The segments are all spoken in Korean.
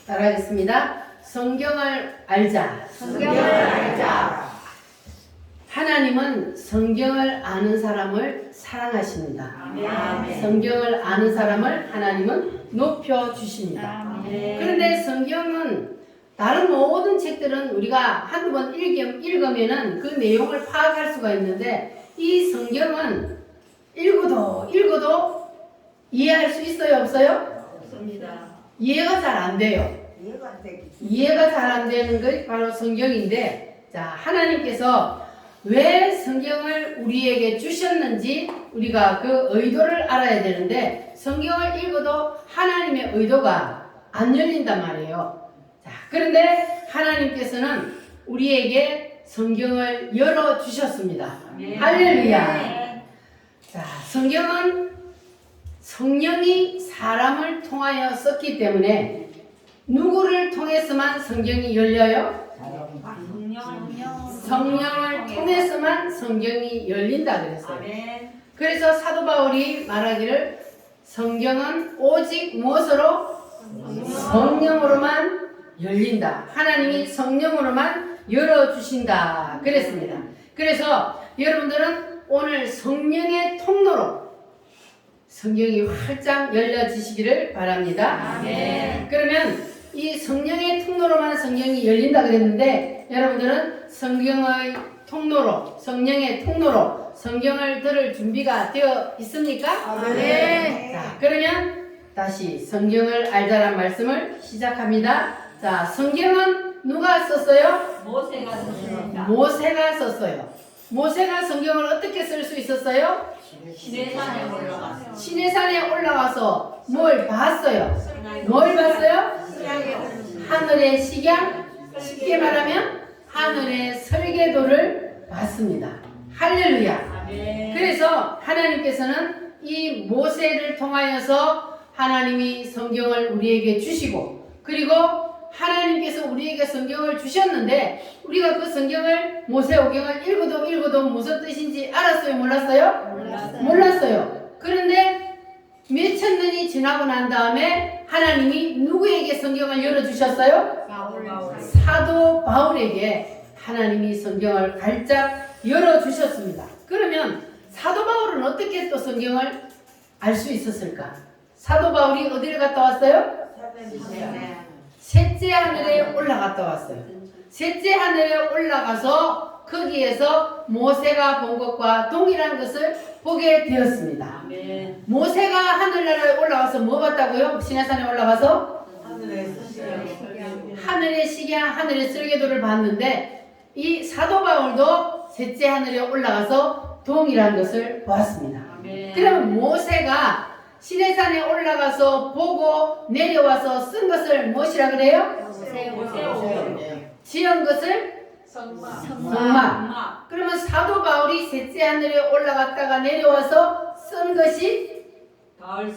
따라하겠습니다. 성경을 알자. 성경을 알자. 하나님은 성경을 아는 사람을 사랑하십니다. 아멘. 성경을 아는 사람을 하나님은 높여주십니다. 아멘. 그런데 성경은 다른 모든 책들은 우리가 한두 번 읽으면은 그 내용을 파악할 수가 있는데 이 성경은 읽어도 이해할 수 있어요? 없어요? 없습니다. 이해가 잘 안 돼요. 이해가 잘 안 되는 것이 바로 성경인데, 자, 하나님께서 왜 성경을 우리에게 주셨는지 우리가 그 의도를 알아야 되는데, 성경을 읽어도 하나님의 의도가 안 열린단 말이에요. 자, 그런데 하나님께서는 우리에게 성경을 열어주셨습니다. 할렐루야. 자, 성경은 성령이 사람을 통하여 썼기 때문에 누구를 통해서만 성경이 열려요? 성령을 통해서만 성경이 열린다 그랬어요. 그래서 사도 바울이 말하기를 성경은 오직 무엇으로? 성령으로만 열린다. 하나님이 성령으로만 열어주신다 그랬습니다. 그래서 여러분들은 오늘 성령의 통로로 성경이 활짝 열려지시기를 바랍니다. 아멘. 그러면 이 성령의 통로로만 성경이 열린다 그랬는데 여러분들은 성경의 통로로, 성령의 통로로 성경을 들을 준비가 되어 있습니까? 네. 자, 그러면 다시 성경을 알자란 말씀을 시작합니다. 자, 성경은 누가 썼어요? 모세가 썼습니다. 모세가 썼어요. 모세가 성경을 어떻게 쓸 수 있었어요? 시내산에 올라갔어요. 시내산에 올라가서 뭘 봤어요? 뭘 봤어요? 하늘의 식양, 쉽게 말하면 하늘의 설계도를 봤습니다. 할렐루야. 그래서 하나님께서는 이 모세를 통하여서 하나님이 성경을 우리에게 주시고, 그리고 하나님께서 우리에게 성경을 주셨는데 우리가 그 성경을 모세오경을 읽어도 무슨 뜻인지 알았어요? 몰랐어요? 몰랐어요. 그런데 몇천 년이 지나고 난 다음에 하나님이 누구에게 성경을 열어주셨어요? 사도 바울에게 하나님이 성경을 활짝 열어주셨습니다. 그러면 사도 바울은 어떻게 또 성경을 알 수 있었을까? 사도 바울이 어디를 갔다 왔어요? 셋째 하늘에 올라갔다 왔어요. 셋째 하늘에 올라가서 거기에서 모세가 본 것과 동일한 것을 보게 되었습니다. 모세가 하늘나라에 올라가서 뭐 봤다고요? 시내산에 올라가서 하늘의 식양, 하늘의 설계도를 봤는데 이 사도 바울도 셋째 하늘에 올라가서 동일한 것을 보았습니다. 그러면 모세가 시내산에 올라가서 보고 내려와서 쓴 것을 무엇이라 그래요? 지은 것을 성막. 그러면 사도 바울이 셋째 하늘에 올라갔다가 내려와서 쓴 것이 바울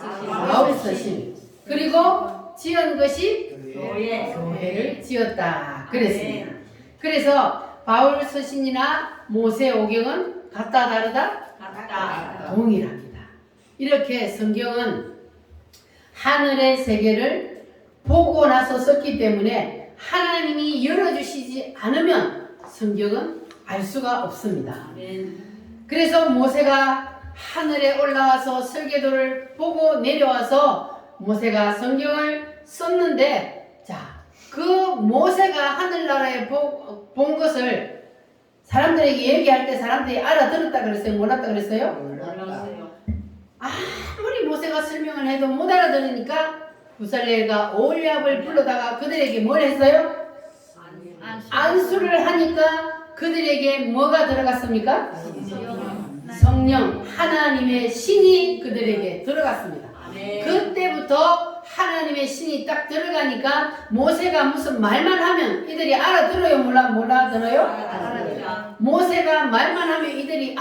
서신. 그리고 지은 것이 교회를 지었다 그랬습니다. 그래서 바울 서신이나 모세 오경은 같다 다르다? 동일합니다. 이렇게 성경은 하늘의 세계를 보고 나서 썼기 때문에 하나님이 열어주시지 않으면 성경은 알 수가 없습니다. 그래서 모세가 하늘에 올라와서 설계도를 보고 내려와서 모세가 성경을 썼는데, 자, 그 모세가 하늘나라에 본 것을 사람들에게 얘기할 때 사람들이 알아들었다 그랬어요? 몰랐다 그랬어요? 아무리 모세가 설명을 해도 못 알아들으니까 부살레가 오홀리압을 불러다가 그들에게 뭘 했어요? 안수를 하니까 그들에게 뭐가 들어갔습니까? 성령, 하나님의 신이 그들에게 들어갔습니다. 그때부터 하나님의 신이 딱 들어가니까 모세가 무슨 말만 하면 이들이 알아들어요? 몰라들어요? 모세가 말만 하면 이들이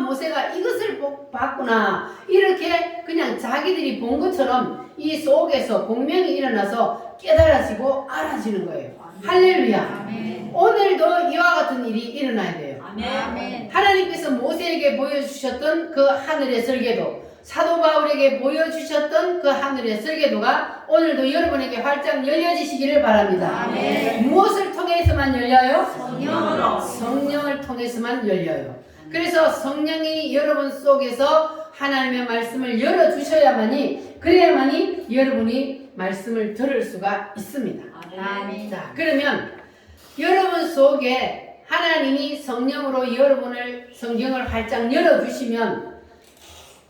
모세가 이것을 봤구나, 이렇게 그냥 자기들이 본 것처럼 이 속에서 공명이 일어나서 깨달아지고 알아지는 거예요. 할렐루야. 오늘도 이와 같은 일이 일어나야 돼요. 하나님께서 모세에게 보여주셨던 그 하늘의 설계도, 사도 바울에게 보여주셨던 그 하늘의 설계도가 오늘도 여러분에게 활짝 열려지시기를 바랍니다. 아멘. 무엇을 통해서만 열려요? 성령으로. 성령을 통해서만 열려요. 그래서 성령이 여러분 속에서 하나님의 말씀을 열어주셔야만이, 그래야만이 여러분이 말씀을 들을 수가 있습니다. 아멘. 자, 그러면 여러분 속에 하나님이 성령으로 여러분을 성경을 활짝 열어주시면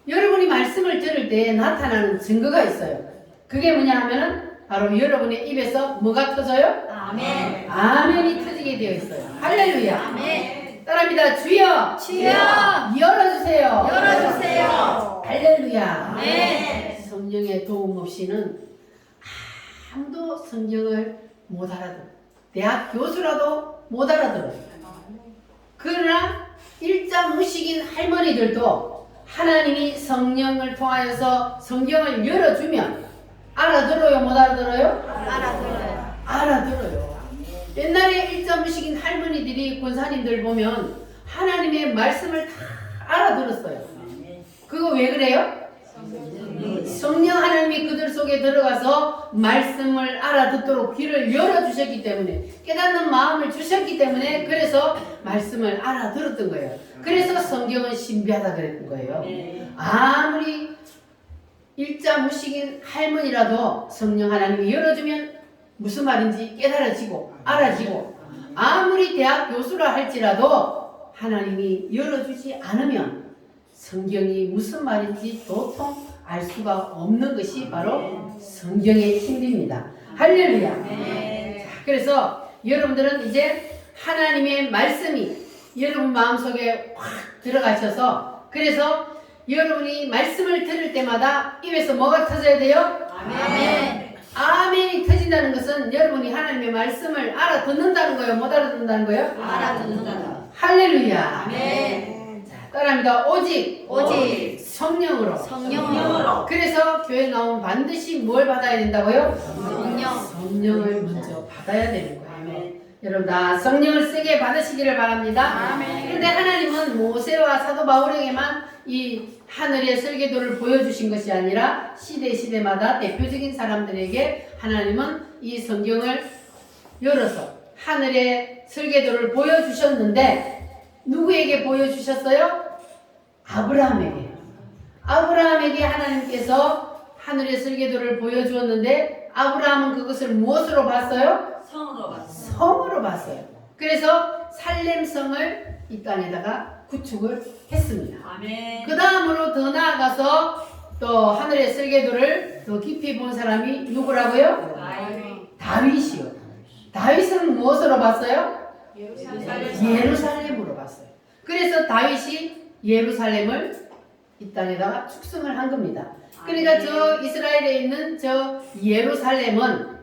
여러분이 말씀을 들을 때 나타나는 증거가 있어요. 그게 뭐냐 하면은 바로 여러분의 입에서 뭐가 터져요? 아멘. 아멘이 터지게 되어 있어요. 할렐루야. 아멘. 따라합니다. 주여, 주여, 열어주세요. 열어주세요. 할렐루야. 아멘. 성령의 도움 없이는 아무도 성경을 못 알아들어. 대학 교수라도 못 알아들어요. 그러나 일자 무식인 할머니들도 하나님이 성령을 통하여서 성경을 열어주면 알아들어요? 못 알아들어요? 알아들어요. 알아들어요. 옛날에 일자 무식인 할머니들이 권사님들 보면 하나님의 말씀을 다 알아들었어요. 그거 왜 그래요? 성령 하나님이 그들 속에 들어가서 말씀을 알아듣도록 귀를 열어주셨기 때문에, 깨닫는 마음을 주셨기 때문에, 그래서 말씀을 알아들었던 거예요. 그래서 성경은 신비하다 그랬던 거예요. 아무리 일자 무식인 할머니라도 성령 하나님이 열어주면 무슨 말인지 깨달아지고 알아지고, 아무리 대학 교수라 할지라도 하나님이 열어주지 않으면 성경이 무슨 말인지 도통 알 수가 없는 것이 바로 성경의 힘입니다. 할렐루야. 자, 그래서 여러분들은 이제 하나님의 말씀이 여러분 마음속에 확 들어가셔서, 그래서 여러분이 말씀을 들을 때마다 입에서 뭐가 터져야 돼요? 아멘. 아멘이 터진다는 것은 여러분이 하나님의 말씀을 알아듣는다는 거예요? 못 알아듣는다는 거예요? 알아듣는다. 할렐루야. 아멘. 자, 따라합니다. 오직 성령으로. 성령으로. 그래서 교회 나오면 반드시 뭘 받아야 된다고요? 성령. 성령을 먼저 받아야 되는 거예요. 여러분 다 성령을 쓰게 받으시기를 바랍니다. 아멘. 그런데 하나님은 모세와 사도 바울에게만 이 하늘의 설계도를 보여주신 것이 아니라 시대마다 대표적인 사람들에게 하나님은 이 성경을 열어서 하늘의 설계도를 보여주셨는데, 누구에게 보여주셨어요? 아브라함에게 하나님께서 하늘의 설계도를 보여주었는데, 아브라함은 그것을 무엇으로 봤어요? 성으로 봤어. 성으로 봤어요. 그래서 살렘성을 이 땅에다가 구축을 했습니다. 아멘. 그 다음으로 더 나아가서 또 하늘의 설계도를 더 깊이 본 사람이 누구라고요? 다윗이요. 다윗은 무엇으로 봤어요? 예루살렘으로 봤어요. 그래서 다윗이 예루살렘을 이 땅에다가 축성을 한 겁니다. 그러니까 저 이스라엘에 있는 저 예루살렘은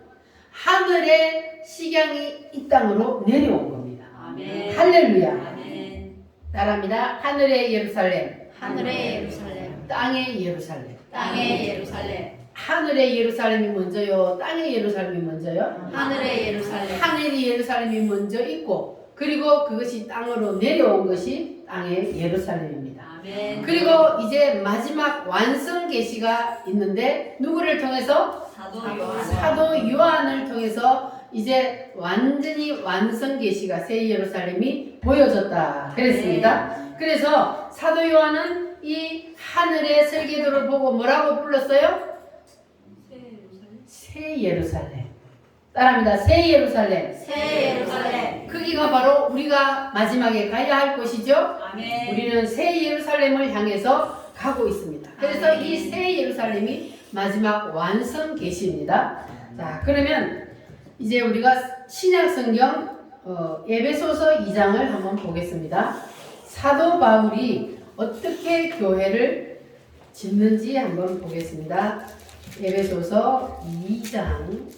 하늘의 식양이 이 땅으로 내려온 겁니다. 아멘. 할렐루야. 아멘. 따라합니다. 하늘의 예루살렘, 하늘의 예루살렘, 땅의 예루살렘. 땅의 예루살렘, 하늘의 예루살렘이 먼저요, 땅의 예루살렘이 먼저요? 하늘의 예루살렘, 하늘의 예루살렘이 먼저 있고, 그리고 그것이 땅으로 내려온 것이 땅의 예루살렘입니다. 아멘. 그리고 이제 마지막 완성 계시가 있는데, 누구를 통해서? 사도 요한. 사도 요한을 통해서 이제 완전히 완성 계시가 새 예루살렘이 보여졌다 그랬습니다. 그래서 사도 요한은 이 하늘의 설계도를 보고 뭐라고 불렀어요? 새 예루살렘. 따라합니다. 새 예루살렘. 새 예루살렘. 거기가 바로 우리가 마지막에 가야 할 곳이죠. 아멘. 우리는 새 예루살렘을 향해서 가고 있습니다. 그래서 아멘. 이 새 예루살렘이 마지막 완성 계시입니다. 자, 그러면 이제 우리가 신약 성경 에베소서 2장을 한번 보겠습니다. 사도 바울이 어떻게 교회를 짓는지 한번 보겠습니다. 에베소서 2장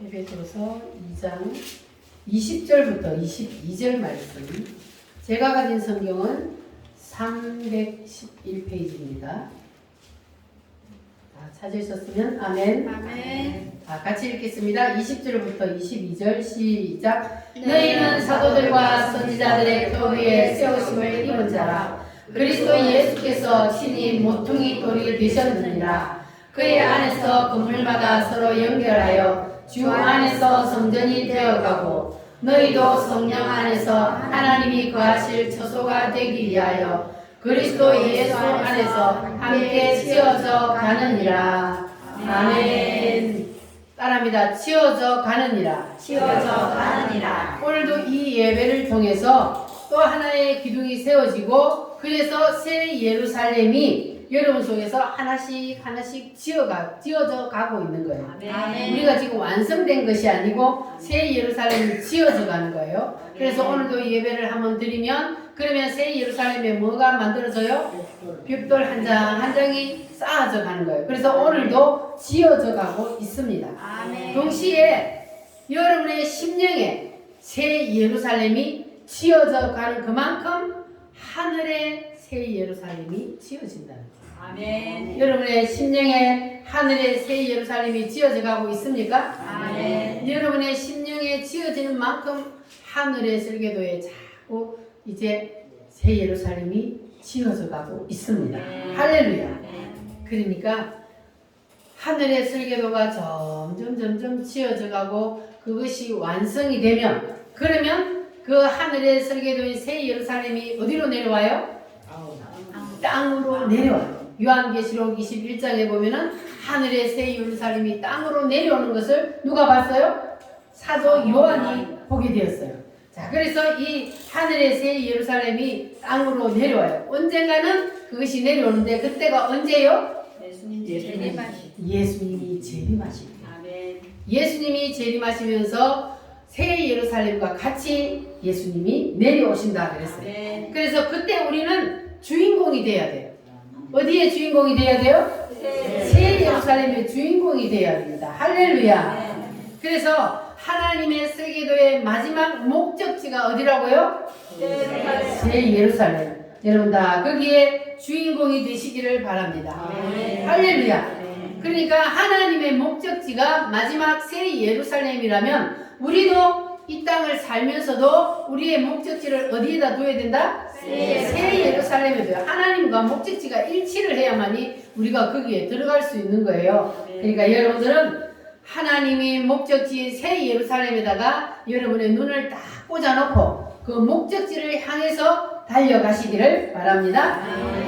에베소서 2장 20절부터 22절 말씀. 제가 가진 성경은 311페이지입니다. 찾으셨으면 아멘. 아멘. 같이 읽겠습니다. 20절부터 22절 시작. 너희는 사도들과 선지자들의 교회에 세우심을 입은 자라. 그리스도 예수께서 친히 모퉁이 돌이 되셨느니라. 그의 안에서 건물마다 서로 연결하여 주 안에서 성전이 되어가고 너희도 성령 안에서 하나님이 거하실 처소가 되기 위하여 그리스도 예수 안에서 함께 지어져 가느니라. 아멘. 따라합니다. 지어져 가느니라. 지어져 가느니라. 오늘도 이 예배를 통해서 또 하나의 기둥이 세워지고 그래서 새 예루살렘이 여러분 속에서 하나씩 지어져 가고 있는 거예요. 아멘. 우리가 지금 완성된 것이 아니고 새 예루살렘이 지어져 가는 거예요. 그래서 오늘도 예배를 한번 드리면 그러면 새 예루살렘에 뭐가 만들어져요? 벽돌 한 장 한 장이 쌓아져 가는 거예요. 그래서 오늘도 지어져 가고 있습니다. 아멘. 동시에 여러분의 심령에 새 예루살렘이 지어져 가는 그만큼 하늘의 새 예루살렘이 지어진다는 거예요. 아멘. 여러분의 심령에 하늘의 새 예루살렘이 지어져 가고 있습니까? 아멘. 여러분의 심령에 지어지는 만큼 하늘의 설계도에 자꾸 이제 새 예루살렘이 지어져 가고 있습니다. 할렐루야. 그러니까 하늘의 설계도가 점점 지어져 가고 그것이 완성이 되면 그러면 그 하늘의 설계도인 새 예루살렘이 어디로 내려와요? 땅으로 내려와요. 요한계시록 21장에 보면은 하늘의 새 예루살렘이 땅으로 내려오는 것을 누가 봤어요? 사도 요한이 보게 되었어요. 자, 그래서 이 하늘의 새 예루살렘이 땅으로 내려와요. 언젠가는 그것이 내려오는데 그때가 언제요? 예수님이 재림하십니다. 아멘. 예수님이 재림하시면서 새 예루살렘과 같이 예수님이 내려오신다 그랬어요. 아멘. 그래서 그때 우리는 주인공이 돼야 돼요. 어디에 주인공이 돼야 돼요? 새 예루살렘의 주인공이 돼야 됩니다. 할렐루야. 그래서 하나님의 설계도의 마지막 목적지가 어디라고요? 새 예루살렘. 여러분 다 거기에 주인공이 되시기를 바랍니다. 할렐루야. 그러니까 하나님의 목적지가 마지막 새 예루살렘이라면 우리도 이 땅을 살면서도 우리의 목적지를 어디에다 둬야 된다? 새 예루살렘에 둬요. 하나님과 목적지가 일치를 해야만이 우리가 거기에 들어갈 수 있는 거예요. 그러니까 여러분들은 하나님이 목적지인 새 예루살렘에다가 여러분의 눈을 딱 꽂아놓고 그 목적지를 향해서 달려가시기를 바랍니다.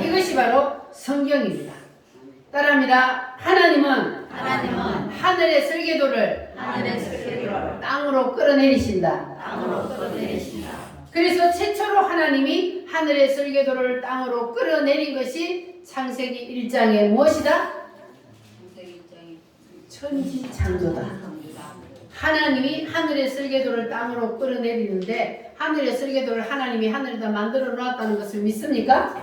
이것이 바로 성경입니다. 따라합니다. 하나님은 하늘의 설계도를 땅으로 끌어내리신다. 그래서 최초로 하나님이 하늘의 설계도를 땅으로 끌어내린 것이 창세기 1장에 무엇이다? 천지창조다. 하나님이 하늘의 설계도를 땅으로 끌어내리는데 하늘의 설계도를 하나님이 하늘에다 만들어 놨다는 것을 믿습니까?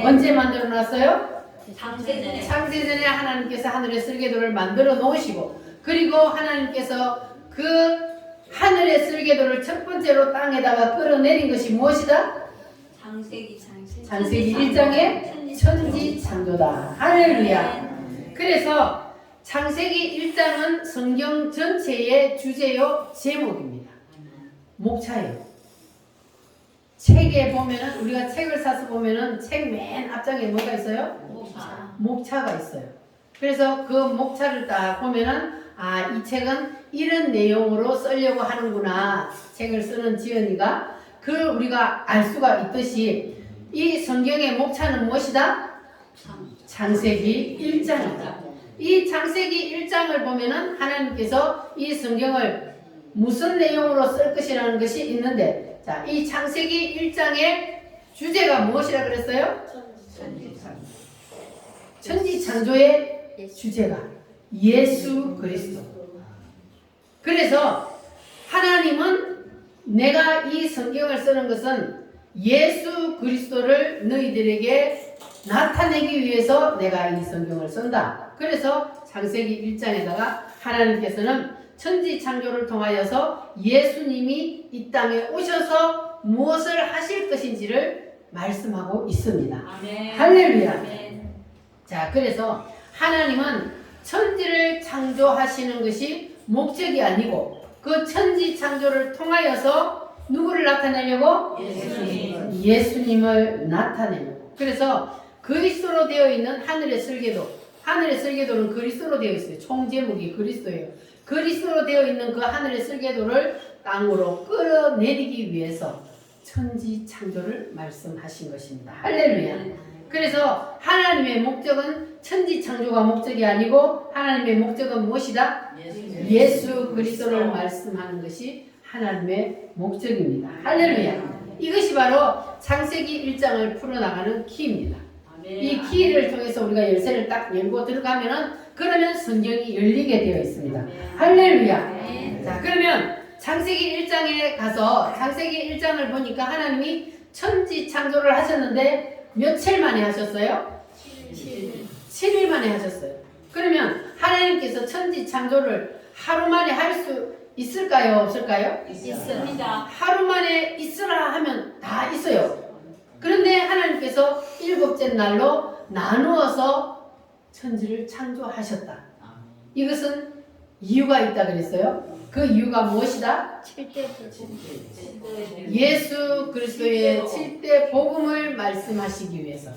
언제 만들어 놨어요? 창세전에 하나님께서 하늘의 설계도를 만들어 놓으시고 그리고 하나님께서 그 하늘의 설계도를 첫 번째로 땅에다가 끌어내린 것이 무엇이다? 창세기 1장의 천지창조다. 할렐루야. 그래서 창세기 1장은 성경 전체의 주제요 제목입니다. 목차예요. 책에 보면은 우리가 책을 사서 보면은 책 맨 앞장에 뭐가 있어요? 목차가 있어요. 그래서 그 목차를 딱 보면은 이 책은 이런 내용으로 쓰려고 하는구나. 책을 쓰는 지연이가 그걸 우리가 알 수가 있듯이 이 성경의 목차는 무엇이다? 창세기 1장이다. 이 창세기 1장을 보면은 하나님께서 이 성경을 무슨 내용으로 쓸 것이라는 것이 있는데 자, 이 창세기 1장의 주제가 무엇이라 그랬어요? 천지창조의 주제가 예수 그리스도. 그래서 하나님은 내가 이 성경을 쓰는 것은 예수 그리스도를 너희들에게 나타내기 위해서 내가 이 성경을 쓴다. 그래서 창세기 1장에다가 하나님께서는 천지창조를 통하여서 예수님이 이 땅에 오셔서 무엇을 하실 것인지를 말씀하고 있습니다. 아멘. 할렐루야. 아멘. 자, 그래서 하나님은 천지를 창조하시는 것이 목적이 아니고 그 천지 창조를 통하여서 누구를 나타내려고? 예수님을 나타내려고. 그래서 그리스도로 되어 있는 하늘의 설계도는 그리스도로 되어 있어요. 총 제목이 그리스도예요. 그리스도로 되어 있는 그 하늘의 설계도를 땅으로 끌어내리기 위해서 천지 창조를 말씀하신 것입니다. 할렐루야. 그래서 하나님의 목적은 천지 창조가 목적이 아니고 하나님의 목적은 무엇이다? 예수 그리스도를 말씀하는 것이 하나님의 목적입니다. 할렐루야. 이것이 바로 창세기 1장을 풀어나가는 키입니다. 이 키를 통해서 우리가 열쇠를 딱 열고 들어가면은 그러면 성경이 열리게 되어 있습니다. 할렐루야. 자, 그러면 창세기 1장에 가서 창세기 1장을 보니까 하나님이 천지 창조를 하셨는데 며칠 만에 하셨어요? 7일 만에 하셨어요. 그러면 하나님께서 천지 창조를 하루 만에 할 수 있을까요? 없을까요? 있습니다. 하루 만에 있으라 하면 다 있어요. 그런데 하나님께서 일곱째 날로 나누어서 천지를 창조하셨다. 이것은 이유가 있다 그랬어요. 그 이유가 무엇이다? 예수 그리스도의 7대 복음을 말씀하시기 위해서.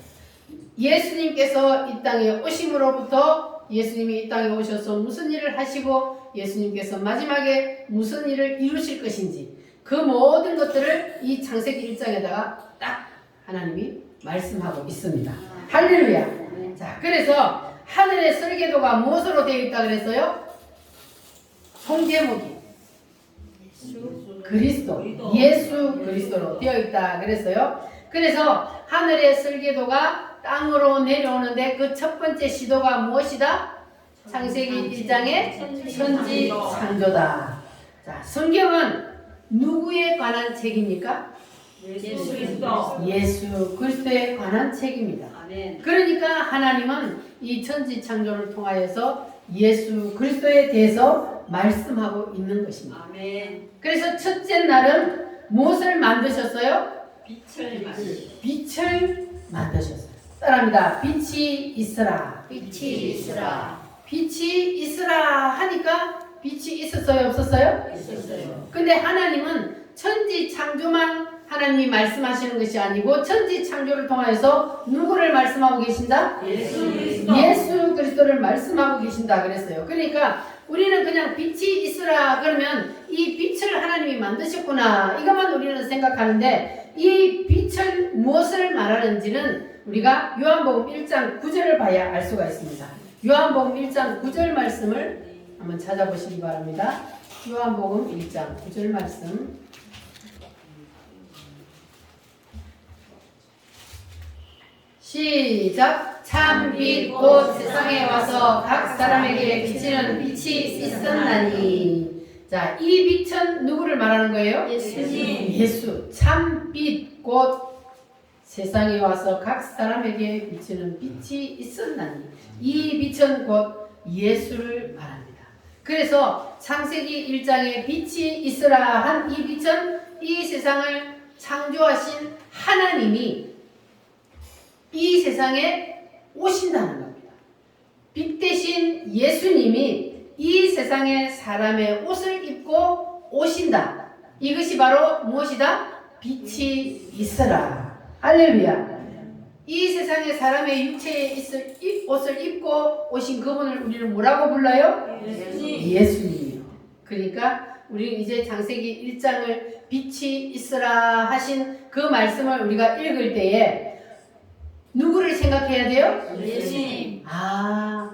예수님께서 이 땅에 오심으로부터 예수님이 이 땅에 오셔서 무슨 일을 하시고 예수님께서 마지막에 무슨 일을 이루실 것인지 그 모든 것들을 이 창세기 1장에다가 딱 하나님이 말씀하고 있습니다. 할렐루야. 자, 그래서 하늘의 설계도가 무엇으로 되어 있다 그랬어요? 총제목이 그리스도, 예수 그리스도로 되어 있다 그랬어요. 그래서 하늘의 설계도가 땅으로 내려오는데 그 첫 번째 시도가 무엇이다? 창세기 1장의 천지 창조다. 자, 성경은 누구에 관한 책입니까? 예수 그리스도에 관한 책입니다. 그러니까 하나님은 이 천지 창조를 통하여서 예수 그리스도에 대해서 말씀하고 있는 것입니다. 그래서 첫째 날은 무엇을 만드셨어요? 빛을 만드셨어요. 따라합니다. 빛이 있으라. 빛이 있으라 하니까 빛이 있었어요? 없었어요? 근데 하나님은 천지 창조만 하나님이 말씀하시는 것이 아니고 천지 창조를 통하여서 누구를 말씀하고 계신다? 예수 그리스도를 말씀하고 계신다 그랬어요. 그러니까 우리는 그냥 빛이 있으라 그러면 이 빛을 하나님이 만드셨구나 이것만 우리는 생각하는데 이 빛을 무엇을 말하는지는 우리가 요한복음 1장 9절을 봐야 알 수가 있습니다. 요한복음 1장 9절 말씀을 한번 찾아보시기 바랍니다. 요한복음 1장 9절 말씀 시작. 참빛 곧 세상에 와서 각 사람에게 비치는 빛이 있었나니. 자, 이 빛은 누구를 말하는 거예요? 예수. 참빛 곧 세상에 와서 각 사람에게 비치는 빛이 있었나니. 이 빛은 곧 예수를 말합니다. 그래서 창세기 1장에 빛이 있으라 한 이 빛은 이 세상을 창조하신 하나님이 이 세상에 오신다는 겁니다. 빛 대신 예수님이 이 세상에 사람의 옷을 입고 오신다. 이것이 바로 무엇이다? 빛이 있으라. 할렐루야. 이 세상에 사람의 육체에 있을 옷을 입고 오신 그분을 우리는 뭐라고 불러요? 예수님이요. 그러니까 우리는 이제 창세기 1장을 빛이 있으라 하신 그 말씀을 우리가 읽을 때에 누구를 생각해야 돼요? 예수님. 아,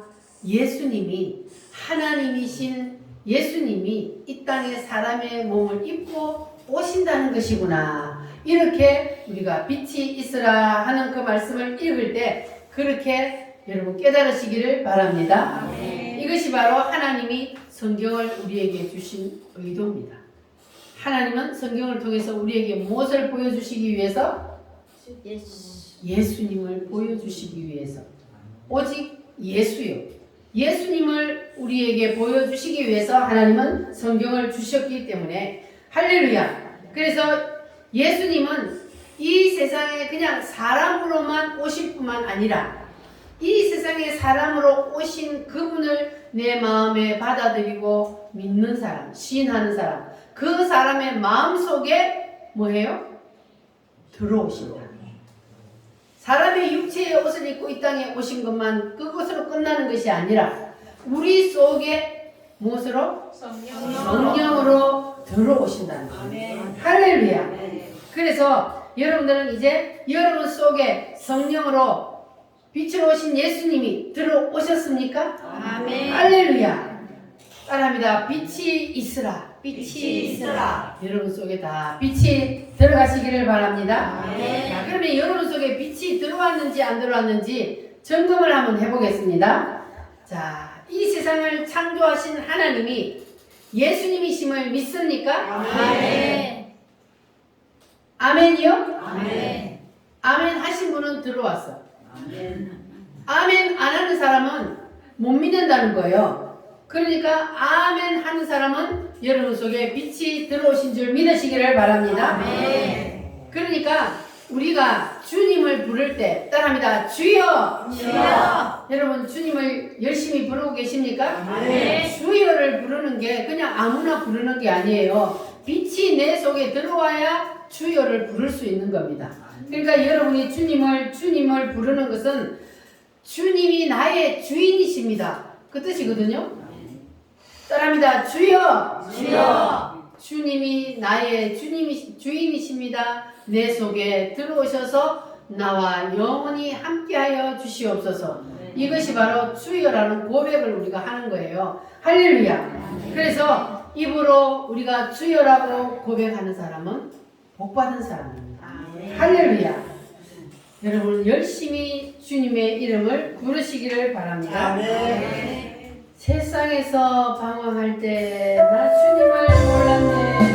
예수님이 하나님이신 예수님이 이 땅에 사람의 몸을 입고 오신다는 것이구나. 이렇게 우리가 빛이 있으라 하는 그 말씀을 읽을 때 그렇게 여러분 깨달으시기를 바랍니다. 이것이 바로 하나님이 성경을 우리에게 주신 의도입니다. 하나님은 성경을 통해서 우리에게 무엇을 보여주시기 위해서? 예수님을 보여주시기 위해서. 오직 예수요. 예수님을 우리에게 보여주시기 위해서 하나님은 성경을 주셨기 때문에 할렐루야. 그래서 예수님은 이 세상에 그냥 사람으로만 오실 뿐만 아니라 이 세상에 사람으로 오신 그분을 내 마음에 받아들이고 믿는 사람, 시인하는 사람, 그 사람의 마음속에 뭐해요? 들어오신다. 사람의 육체의 옷을 입고 이 땅에 오신 것만 그것으로 끝나는 것이 아니라 우리 속에 무엇으로? 성령으로 들어오신다는 거예요. 할렐루야. 그래서 여러분들은 이제 여러분 속에 성령으로 빛으로 오신 예수님이 들어오셨습니까? 아멘. 할렐루야. 따라합니다. 빛이 있으라. 빛이 있으라. 여러분 속에 다 빛이 들어가시기를 바랍니다. 아멘. 자, 그러면 여러분 속에 빛이 들어왔는지 안 들어왔는지 점검을 한번 해보겠습니다. 자, 이 세상을 창조하신 하나님이 예수님이심을 믿습니까? 아멘. 아멘이요? 아멘. 아멘 하신 분은 들어왔어. 아멘 안 하는 사람은 못 믿는다는 거예요. 그러니까 아멘 하는 사람은 여러분 속에 빛이 들어오신 줄 믿으시기를 바랍니다. 아멘. 그러니까 우리가 주님을 부를 때 따라합니다. 주여! 주여! 여러분 주님을 열심히 부르고 계십니까? 네. 주여를 부르는 게 그냥 아무나 부르는 게 아니에요. 빛이 내 속에 들어와야 주여를 부를 수 있는 겁니다. 그러니까 여러분이 주님을 부르는 것은 주님이 나의 주인이십니다. 그 뜻이거든요. 따라합니다. 주여! 주여! 주님이 나의 주인이십니다. 내 속에 들어오셔서 나와 영원히 함께하여 주시옵소서. 이것이 바로 주여라는 고백을 우리가 하는 거예요. 할렐루야. 그래서 입으로 우리가 주여라고 고백하는 사람은 복받은 사람입니다. 할렐루야. 여러분 열심히 주님의 이름을 부르시기를 바랍니다. 세상에서 방황할 때 나 주님을 몰랐네.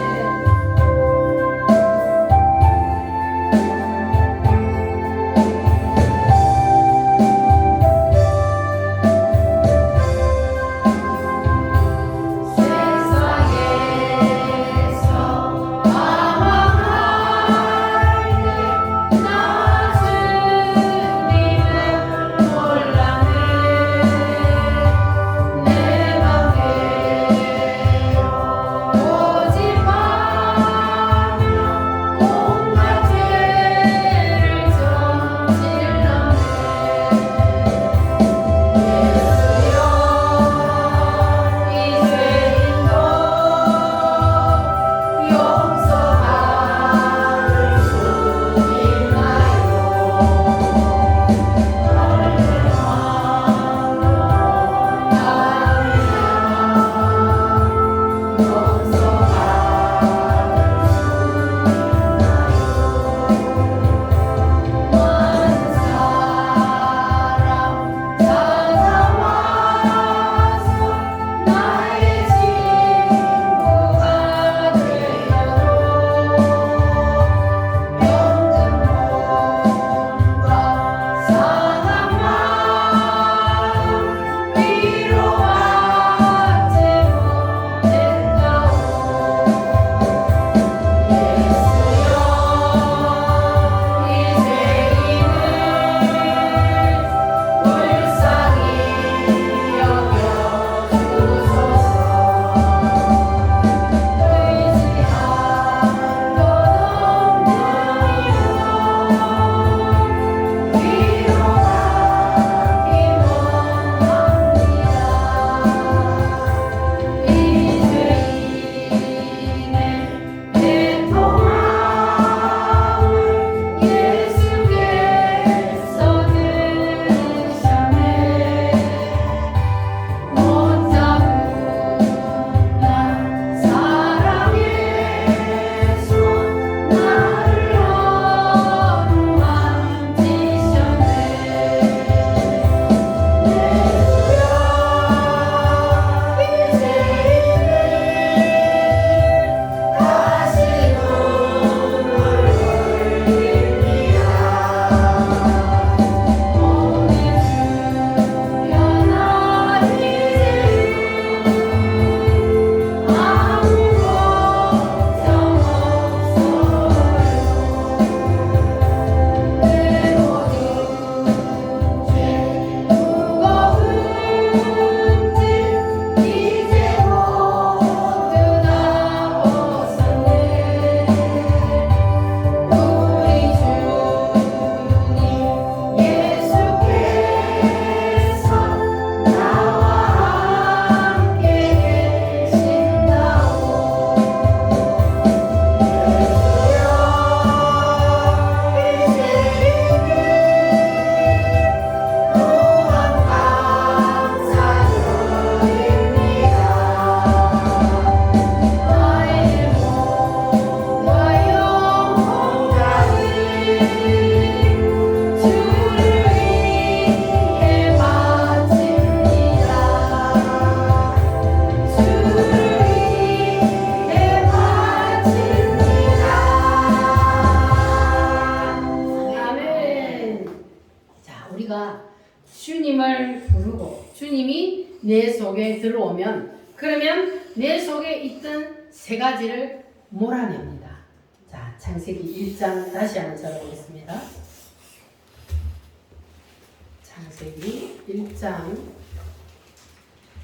오직 우리가 주님을 부르고 주님이 내 속에 들어오면 그러면 내 속에 있던 세 가지를 몰아냅니다. 자, 창세기 1장 다시 한번 찾아보겠습니다. 창세기 1장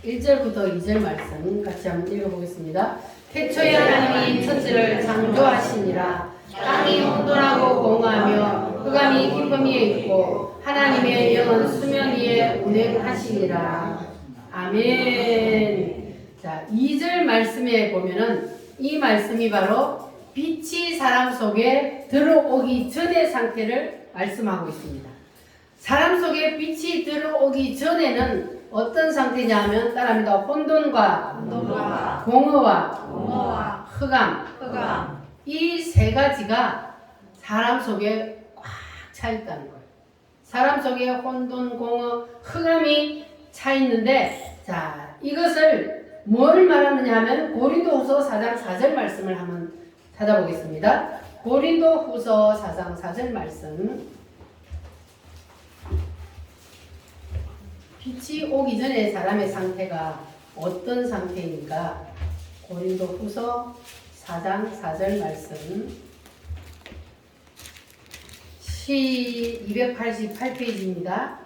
1절부터 2절 말씀 같이 한번 읽어보겠습니다. 태초에 하나님이 천지를 창조하시니라. 땅이 혼돈하고 공허하며 흑암이 깊음 위에 있고 하나님의 영은 수면 위에 운행하시니라. 아멘. 자, 2절 말씀에 보면은 이 말씀이 바로 빛이 사람 속에 들어오기 전의 상태를 말씀하고 있습니다. 사람 속에 빛이 들어오기 전에는 어떤 상태냐 하면 따라합니다. 혼돈과 공허와 흑암 이 세 가지가 사람 속에 꽉 차 있다는 거예요. 사람 속에 혼돈, 공허, 흑암이 차 있는데 자, 이것을 뭘 말하느냐 하면 고린도후서 4장 4절 말씀을 한번 찾아보겠습니다. 고린도후서 4장 4절 말씀. 빛이 오기 전에 사람의 상태가 어떤 상태입니까? 고린도후서 4장 4절 말씀. 288페이지입니다.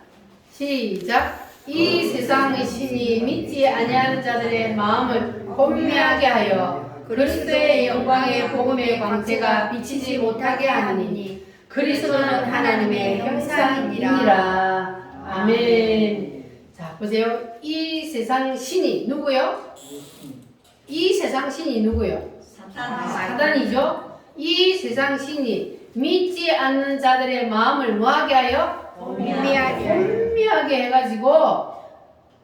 시작. 이 세상의 신이 믿지 아니하는 자들의 마음을 혼미하게 하여 그리스도의 영광의 복음의 광채가 비치지 못하게 하느니 그리스도는 하나님의 형상이니라. 아멘. 자, 보세요. 이 세상 신이 누구요? 이 세상 신이 누구요? 사단이죠. 이 세상 신이 믿지 않는 자들의 마음을 뭐하게 하여? 혼미하게 해가지고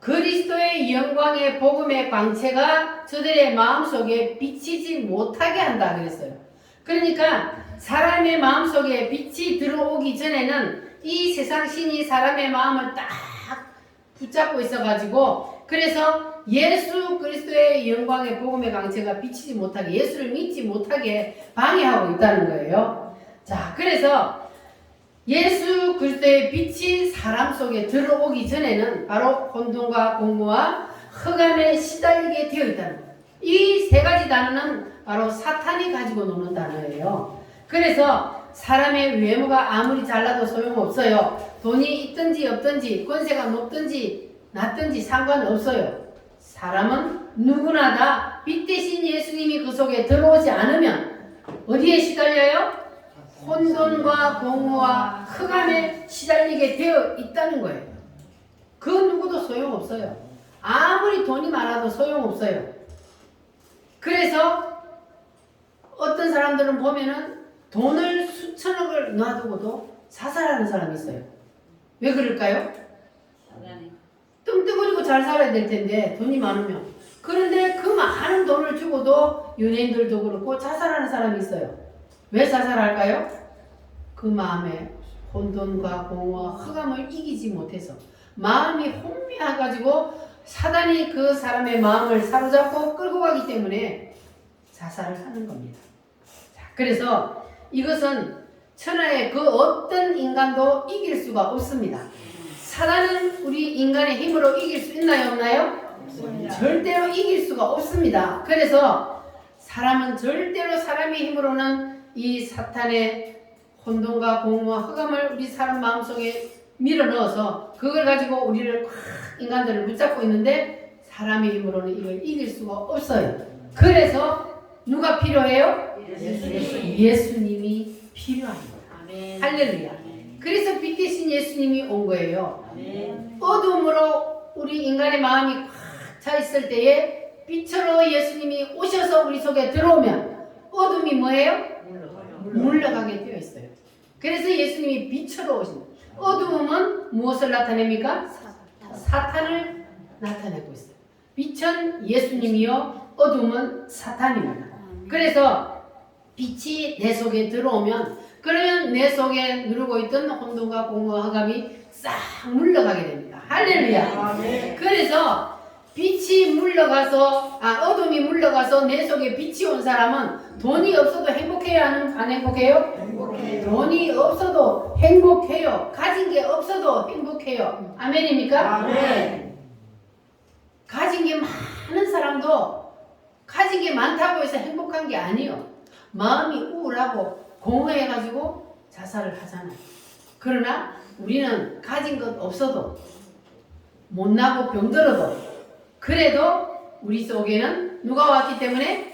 그리스도의 영광의 복음의 광채가 저들의 마음속에 비치지 못하게 한다 그랬어요. 그러니까 사람의 마음속에 빛이 들어오기 전에는 이 세상 신이 사람의 마음을 딱 붙잡고 있어가지고 그래서 예수 그리스도의 영광의 복음의 광채가 비치지 못하게 예수를 믿지 못하게 방해하고 있다는 거예요. 자, 그래서 예수 그리스도의 빛이 사람 속에 들어오기 전에는 바로 혼돈과 공허와 흑암에 시달리게 되어 있다는 거예요. 이 세 가지 단어는 바로 사탄이 가지고 노는 단어예요. 그래서 사람의 외모가 아무리 잘나도 소용없어요. 돈이 있든지 없든지 권세가 높든지 낮든지 상관없어요. 사람은 누구나 다 빛 대신 예수님이 그 속에 들어오지 않으면 어디에 시달려요? 혼돈과 공허와 흑암에 시달리게 되어 있다는 거예요. 그 누구도 소용없어요. 아무리 돈이 많아도 소용없어요. 그래서 어떤 사람들은 보면은 돈을 수천억을 놔두고도 자살하는 사람이 있어요. 왜 그럴까요? 뚱뚱거리고 잘 살아야 될 텐데 돈이 많으면. 그런데 그 많은 돈을 주고도 연예인들도 그렇고 자살하는 사람이 있어요. 왜 자살할까요? 그 마음에 혼돈과 공허, 흑암을 이기지 못해서 마음이 혼미해가지고 사단이 그 사람의 마음을 사로잡고 끌고 가기 때문에 자살을 하는 겁니다. 자, 그래서 이것은 천하의 그 어떤 인간도 이길 수가 없습니다. 사단은 우리 인간의 힘으로 이길 수 있나요? 없나요? 절대로 이길 수가 없습니다. 그래서 사람은 절대로 사람의 힘으로는 이 사탄의 혼돈과 공허와 흑암을 우리 사람 마음속에 밀어넣어서 그걸 가지고 우리를 꽉 인간들을 붙잡고 있는데 사람의 힘으로는 이걸 이길 수가 없어요. 그래서 누가 필요해요? 예수님이 필요합니다. 아멘. 할렐루야. 그래서 빛 대신 예수님이 온 거예요. 아멘. 어둠으로 우리 인간의 마음이 꽉 차 있을 때에 빛으로 예수님이 오셔서 우리 속에 들어오면 어둠이 뭐예요? 물러가게 되어 있어요. 그래서 예수님이 빛으로 오신다. 어둠은 무엇을 나타냅니까? 사탄을 나타내고 있어요. 빛은 예수님이요, 어둠은 사탄입니다. 그래서 빛이 내 속에 들어오면 그러면 내 속에 누르고 있던 혼돈과 공허, 흑암이 싹 물러가게 됩니다. 할렐루야. 그래서 빛이 물러가서 어둠이 물러가서 내 속에 빛이 온 사람은 돈이 없어도 행복해야 하는 안 행복해요? 돈이 없어도 행복해요. 가진 게 없어도 행복해요. 아멘입니까? 아멘. 가진 게 많은 사람도 가진 게 많다고 해서 행복한 게 아니에요. 마음이 우울하고 공허해가지고 자살을 하잖아요. 그러나 우리는 가진 것 없어도 못나고 병들어도 그래도 우리 속에는 누가 왔기 때문에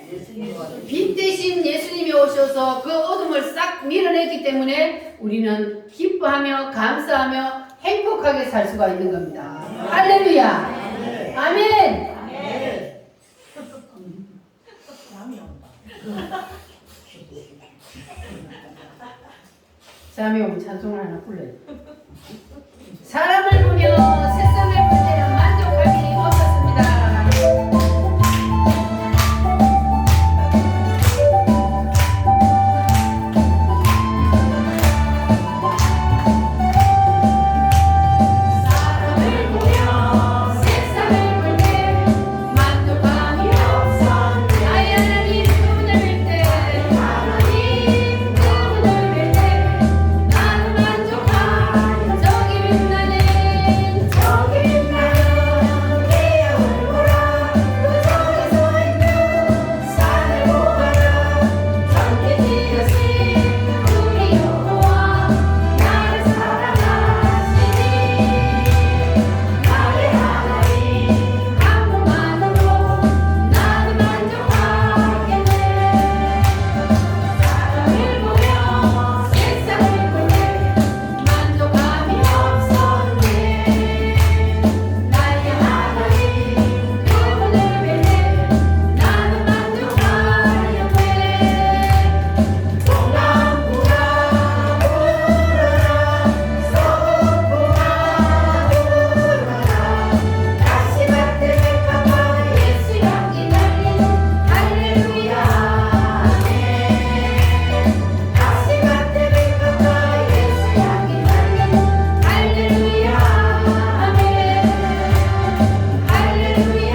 빛 대신 예수님이 오셔서 그 어둠을 싹 밀어냈기 때문에 우리는 기뻐하며 감사하며 행복하게 살 수가 있는 겁니다. 할렐루야. 아멘. 잠이 오면 찬송을 하나 불러요. 사람을 보며 세상을 볼 때는 만족함이 없었습니다. 사람을 보며 세상을 볼 때 만족함이 없어 나의 하나님 그분을 뵐 때 하나님 그분을 뵐 때 나는 만족함 저기 빛나는 저기 빛나는 내 얼굴아 그 저기 서 있는 산을 보아라 전기 지으신 우리 여호와 나를 사랑하시니 나의 하나님 한 분만으로 나는 만족하겠네. 사람을 보며 세상을 볼 때 만족함이 없었네. 나의 하나님 그분을 뵐 때 나는 만족하였네. 동남부가 울어라 서북부가 울어라 다시 밭에 가봐 예수 향기 날리는 할렐루야 아멘. 다시 밭에 가봐 예수 향기 날리는 할렐루야 아멘. 할렐루야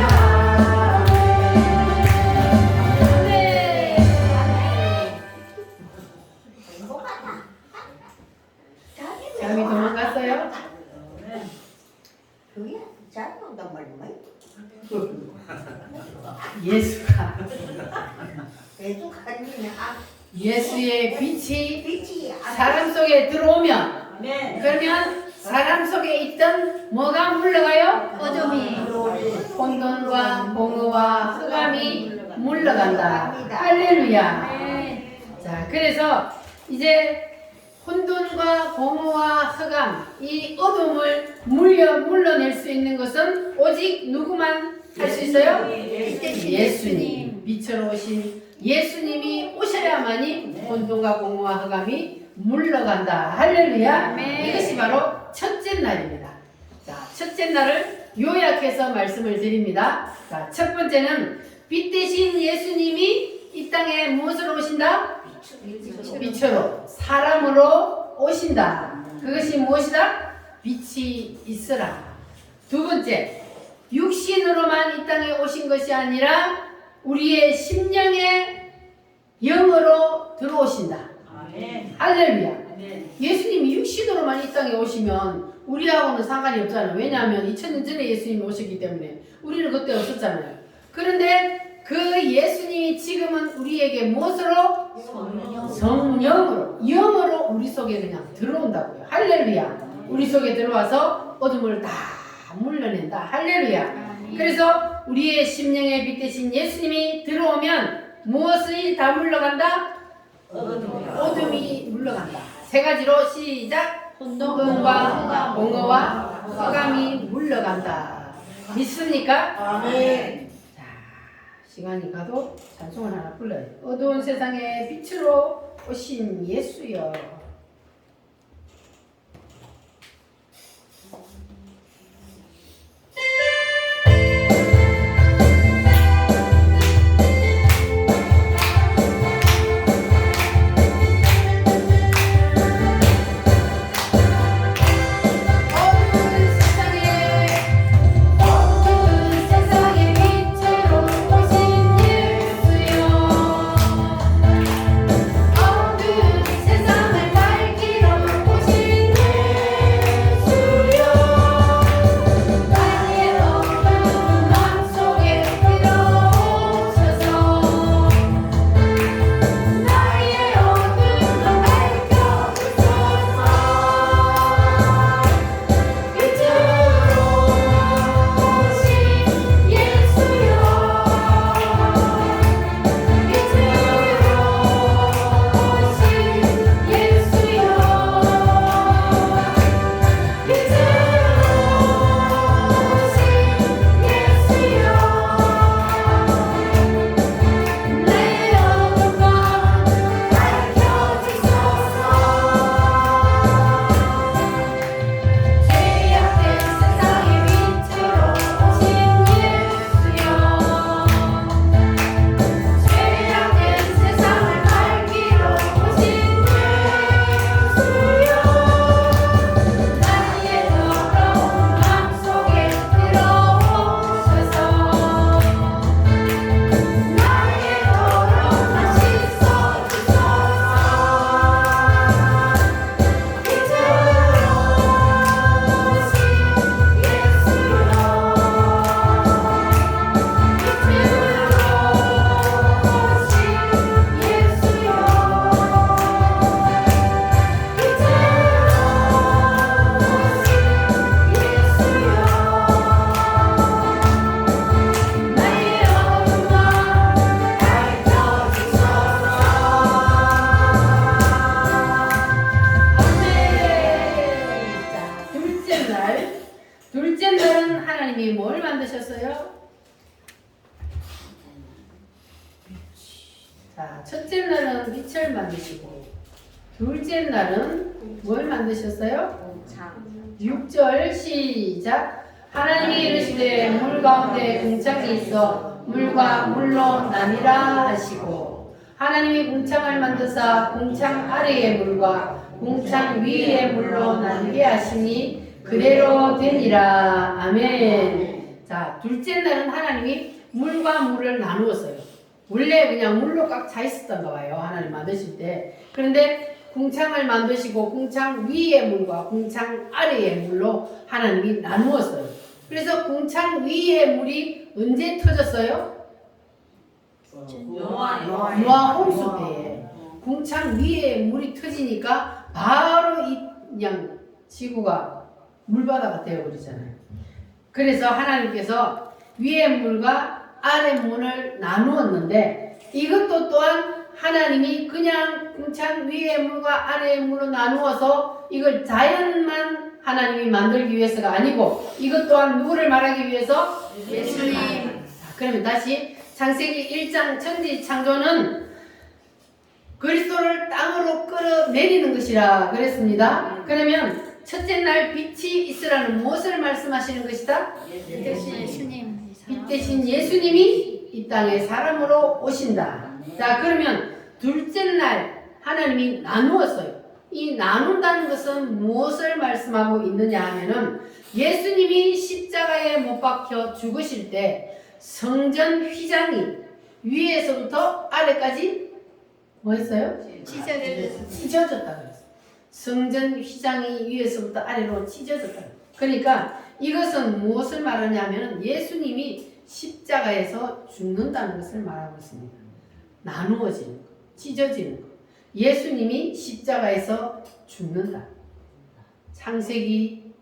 아멘. 잠이 도망갔어요? 그게 잘 논단 말이야. 예수가 계속 하느냐. 예수의 빛이 빛이 사람 속에 들어오면 아멘. 그러면 사람 속에 있던 뭐가 물러가요? 어둠이 혼돈과 공허와 흑암이 물러간다. 할렐루야. 자, 그래서 이제 혼돈과 공허와 흑암, 이 어둠을 물러낼 수 있는 것은 오직 누구만 할 수 있어요? 예수님. 빛으로 오신 예수님이 오셔야만이 혼돈과 공허와 흑암이 물러간다. 할렐루야. 이것이 바로 첫째 날입니다. 자, 첫째 날을 요약해서 말씀을 드립니다. 자, 첫 번째는 빛 대신 예수님이 이 땅에 무엇으로 오신다? 빛으로, 사람으로 오신다. 그것이 무엇이다? 빛이 있으라. 두 번째, 육신으로만 이 땅에 오신 것이 아니라 우리의 심령의 영으로 들어오신다. 할렐루야. 예수님이 육신으로만 이 땅에 오시면 우리하고는 상관이 없잖아요. 왜냐하면 2000년 전에 예수님이 오셨기 때문에 우리는 그때 없었잖아요. 그런데 그 예수님이 지금은 우리에게 무엇으로? 성령으로, 영으로 우리 속에 그냥 들어온다고요. 할렐루야. 우리 속에 들어와서 어둠을 다 물러낸다. 할렐루야. 그래서 우리의 심령에 빛 대신 예수님이 들어오면 무엇이 다 물러간다? 어둠이 물러간다. 세 가지로 시작. 혼돈과 공허와 흑암이 물러간다. 믿습니까? 아멘. 자, 시간이 가도 찬송을 하나 불러요. 어두운 세상에 빛으로 오신 예수여. 어두운 세상에 빛으로 오신 예수여. 어두운 세상을 하나님이 뭘 만드셨어요? 자, 첫째 날은 빛을 만드시고 둘째 날은 뭘 만드셨어요? 6절 시작. 하나님이 이르시되 물 가운데 궁창이 있어 물과 물로 나뉘라 하시고 하나님이 궁창을 만드사 궁창 아래의 물과 궁창 위의 물로 나뉘게 하시니 그대로 되니라. 아멘. 자, 둘째 날은 하나님이 물과 물을 나누었어요. 원래 그냥 물로 꽉 차 있었던가 봐요, 하나님 만드실 때. 그런데 궁창을 만드시고 궁창 위의 물과 궁창 아래의 물로 하나님이 나누었어요. 그래서 궁창 위의 물이 언제 터졌어요? 노아 홍수 때에 궁창 위에 물이 터지니까 바로 이 그냥 지구가 물바다가 되어버리잖아요. 그래서 하나님께서 위의 물과 아래 물을 나누었는데 이것도 또한 하나님이 그냥 궁창 위의 물과 아래의 물로 나누어서 이걸 자연만 하나님이 만들기 위해서가 아니고 이것 또한 누구를 말하기 위해서? 예수님. 자, 그러면 다시 창세기 1장 천지 창조는 그리스도를 땅으로 끌어내리는 것이라 그랬습니다. 그러면 첫째 날 빛이 있으라는 무엇을 말씀하시는 것이다? 예수님. 빛 대신 예수님이 이 땅에 사람으로 오신다. 자, 그러면 둘째 날 하나님이 나누었어요. 이 나눈다는 것은 무엇을 말씀하고 있느냐 하면은 예수님이 십자가에 못 박혀 죽으실 때 성전 휘장이 위에서부터 아래까지 뭐 했어요? 찢어졌다 그랬어요. 성전 휘장이 위에서부터 아래로 찢어졌다. 그러니까 이것은 무엇을 말하냐면 예수님이 십자가에서 죽는다는 것을 말하고 있습니다. 나누어지는 것, 찢어지는 것. 예수님이 십자가에서 죽는다. 창세기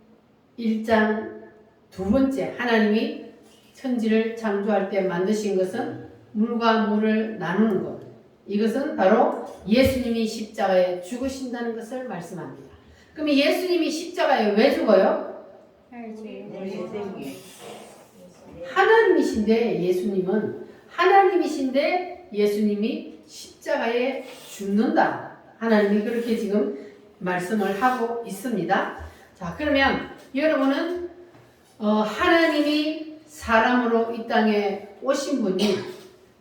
1장 두 번째 하나님이 천지를 창조할 때 만드신 것은 물과 물을 나누는 것. 이것은 바로 예수님이 십자가에 죽으신다는 것을 말씀합니다. 그럼 예수님이 십자가에 왜 죽어요? 하나님이신데 예수님은 하나님이신데 예수님이 십자가에 죽는다. 하나님이 그렇게 지금 말씀을 하고 있습니다. 자, 그러면 여러분은 하나님이 사람으로 이 땅에 오신 분이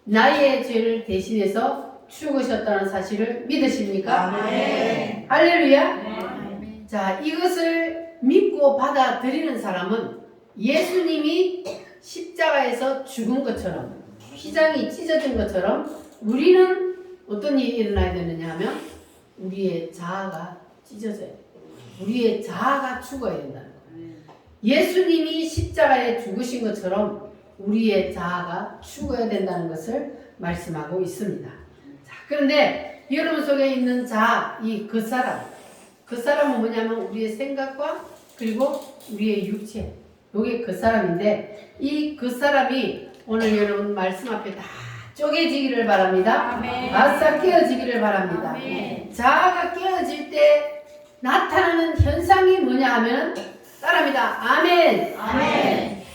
나의 죄를 대신해서 죽으셨다는 사실을 믿으십니까? 네. 할렐루야. 네. 자, 이것을 믿고 받아들이는 사람은 예수님이 십자가에서 죽은 것처럼 휘장이 찢어진 것처럼 우리는 어떤 일이 일어나야 되느냐 하면 우리의 자아가 찢어져야 돼요. 우리의 자아가 죽어야 된다는 거예요. 예수님이 십자가에 죽으신 것처럼 우리의 자아가 죽어야 된다는 것을 말씀하고 있습니다. 자, 그런데 여러분 속에 있는 자아, 이 그 사람은 뭐냐면 우리의 생각과 그리고 우리의 육체, 이게 그 사람인데 이 그 사람이 오늘 여러분 말씀 앞에 다 쪼개지기를 바랍니다. 바싹 깨어지기를 바랍니다. 자아가 깨어질 때 나타나는 현상이 뭐냐 하면 따라합니다. 아멘.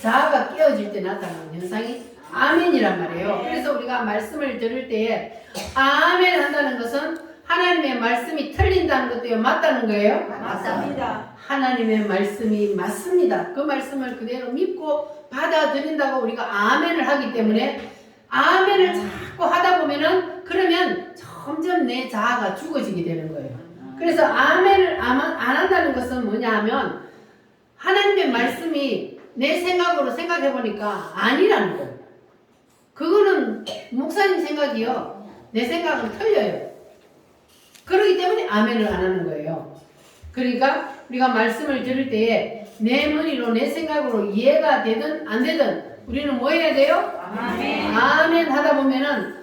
자아가 깨어질 때 나타나는 현상이 아멘이란 말이에요. 그래서 우리가 말씀을 들을 때에 아멘 한다는 것은 하나님의 말씀이 틀린다는 것도요, 맞다는 거예요? 맞습니다. 하나님의 말씀이 맞습니다. 그 말씀을 그대로 믿고 받아들인다고 우리가 아멘을 하기 때문에 아멘을 자꾸 하다 보면은 그러면 점점 내 자아가 죽어지게 되는 거예요. 그래서 아멘을 안 한다는 것은 뭐냐 하면 하나님의 말씀이 내 생각으로 생각해 보니까 아니라는 거예요. 그거는 목사님 생각이요. 내 생각은 틀려요. 그렇기 때문에 아멘을 안 하는 거예요. 그러니까 우리가 말씀을 들을 때에 내 머리로 내 생각으로 이해가 되든 안 되든 우리는 뭐 해야 돼요? 아멘 하다 보면은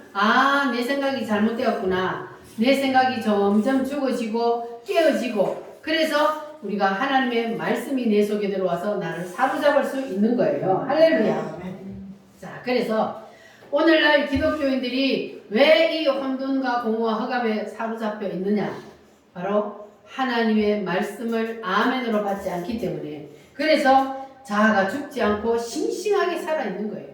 내 생각이 잘못되었구나. 내 생각이 점점 죽어지고 깨어지고 그래서 우리가 하나님의 말씀이 내 속에 들어와서 나를 사로잡을 수 있는 거예요. 할렐루야. 자, 그래서 오늘날 기독교인들이 왜 이 혼돈과 공허와 흑암에 사로잡혀 있느냐? 바로 하나님의 말씀을 아멘으로 받지 않기 때문에. 그래서 자아가 죽지 않고 싱싱하게 살아있는 거예요.